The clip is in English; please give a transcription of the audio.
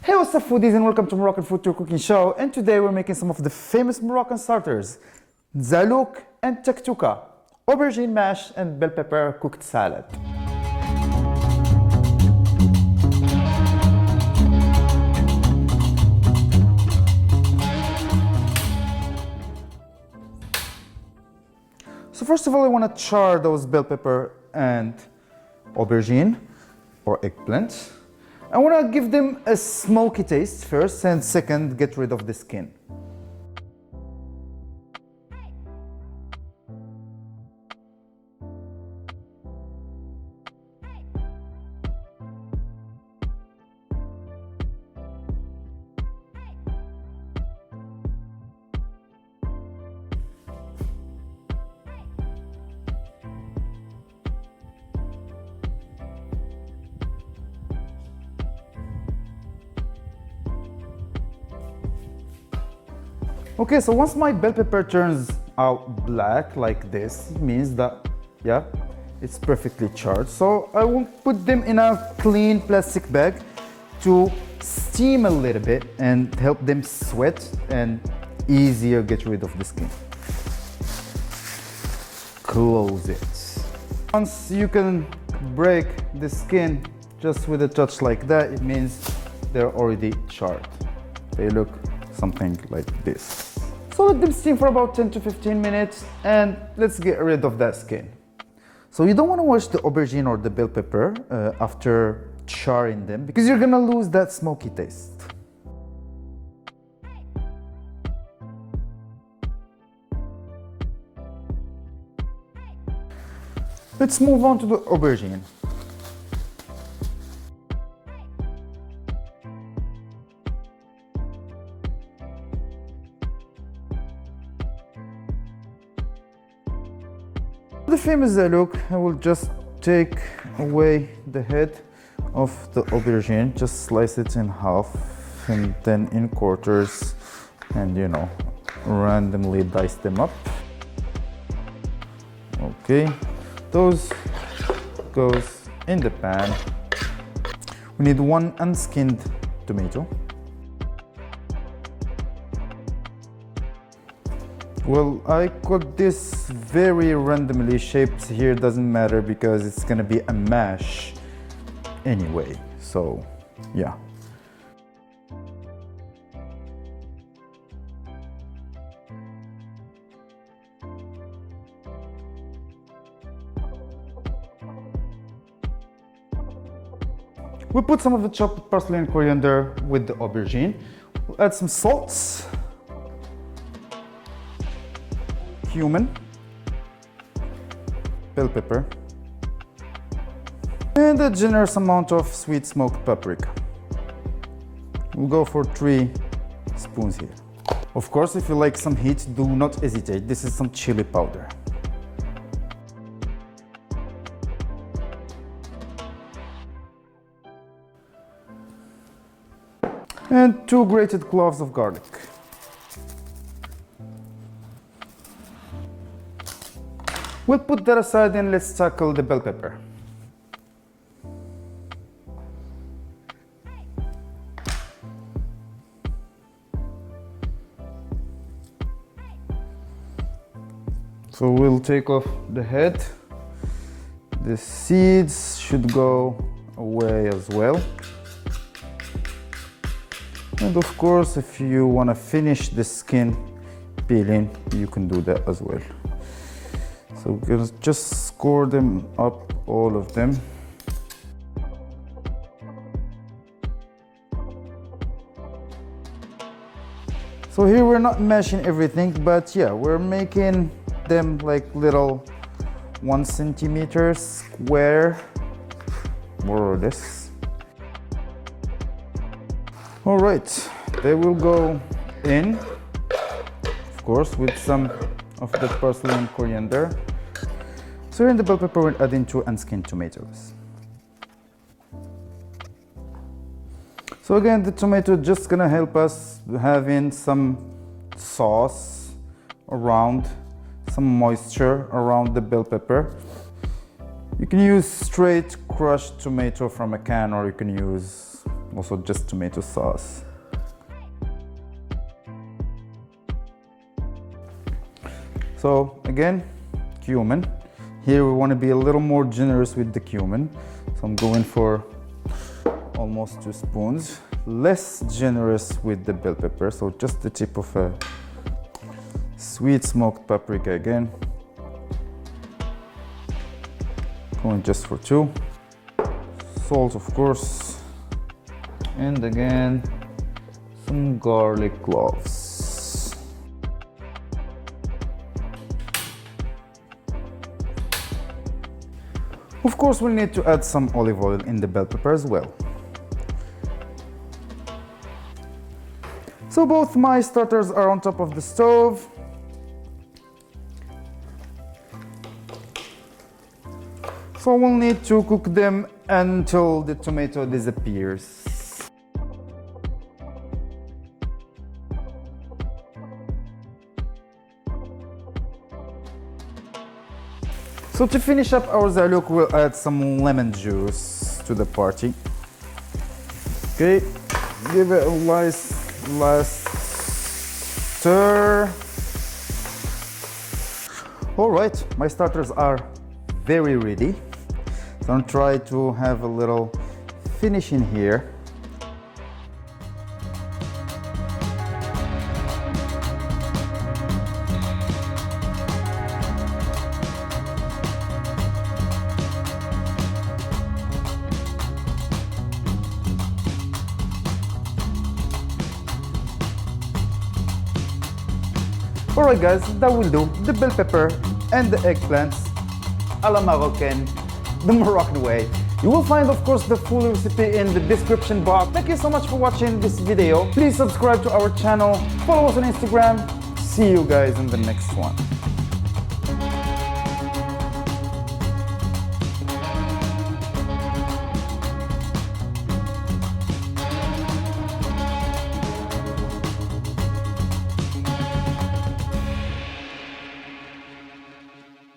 Hey, what's up foodies, and welcome to Moroccan Food Tour Cooking Show. And today we're making some of the famous Moroccan starters: zalouk and taktouka, aubergine mash and bell pepper cooked salad. So first of all, I want to char those bell pepper and aubergine or eggplant. I want to give them a smoky taste first, and second, get rid of the skin. Okay, so once my bell pepper turns out black like this, it means that, yeah, it's perfectly charred. So I will put them in a clean plastic bag to steam a little bit and help them sweat and easier get rid of the skin. Close it. Once you can break the skin just with a touch like that, it means they're already charred. They look something like this. So let them steam for about 10 to 15 minutes and let's get rid of that skin. So you don't want to wash the aubergine or the bell pepper after charring them, because you're gonna lose that smoky taste. Let's move on to the aubergine. The famous zalouk, I will just take away the head of the aubergine, just slice it in half and then in quarters, and randomly dice them up. Okay, those goes in the pan. We need one unskinned tomato. Well, I got this very randomly shaped here, doesn't matter because it's gonna be a mash anyway, so yeah. We'll put some of the chopped parsley and coriander with the aubergine. We'll add some salt, cumin, bell pepper, and a generous amount of sweet smoked paprika. We'll go for 3 spoons here. Of course, if you like some heat, do not hesitate. This is some chili powder. And 2 grated cloves of garlic. We'll put that aside and let's tackle the bell pepper. So we'll take off the head. The seeds should go away as well. And of course, if you want to finish the skin peeling, you can do that as well. So we're gonna just score them up, all of them. So here we're not mashing everything, but yeah, we're making them like little 1 centimeter square, more or less. All right, they will go in, of course, with some of the parsley and coriander. So in the bell pepper, we're adding 2 unskinned tomatoes. So again, the tomato just gonna help us having some sauce around, some moisture around the bell pepper. You can use straight crushed tomato from a can, or you can use also just tomato sauce. So again, cumin. Here we want to be a little more generous with the cumin. So I'm going for almost 2 spoons. Less generous with the bell pepper, so just the tip of a sweet smoked paprika again. Going just for 2. Salt, of course. And again, some garlic cloves. Of course, we'll need to add some olive oil in the bell pepper as well. So both my starters are on top of the stove. So we'll need to cook them until the tomato disappears. So to finish up our zalouk, we'll add some lemon juice to the party. Okay, give it a nice last stir. All right, my starters are very ready. So I'm try to have a little finish in here. Alright guys, that will do the bell pepper and the eggplants a la Marocaine, the Moroccan way. You will find of course the full recipe in the description box. Thank you so much for watching this video. Please subscribe to our channel, follow us on Instagram. See you guys in the next one.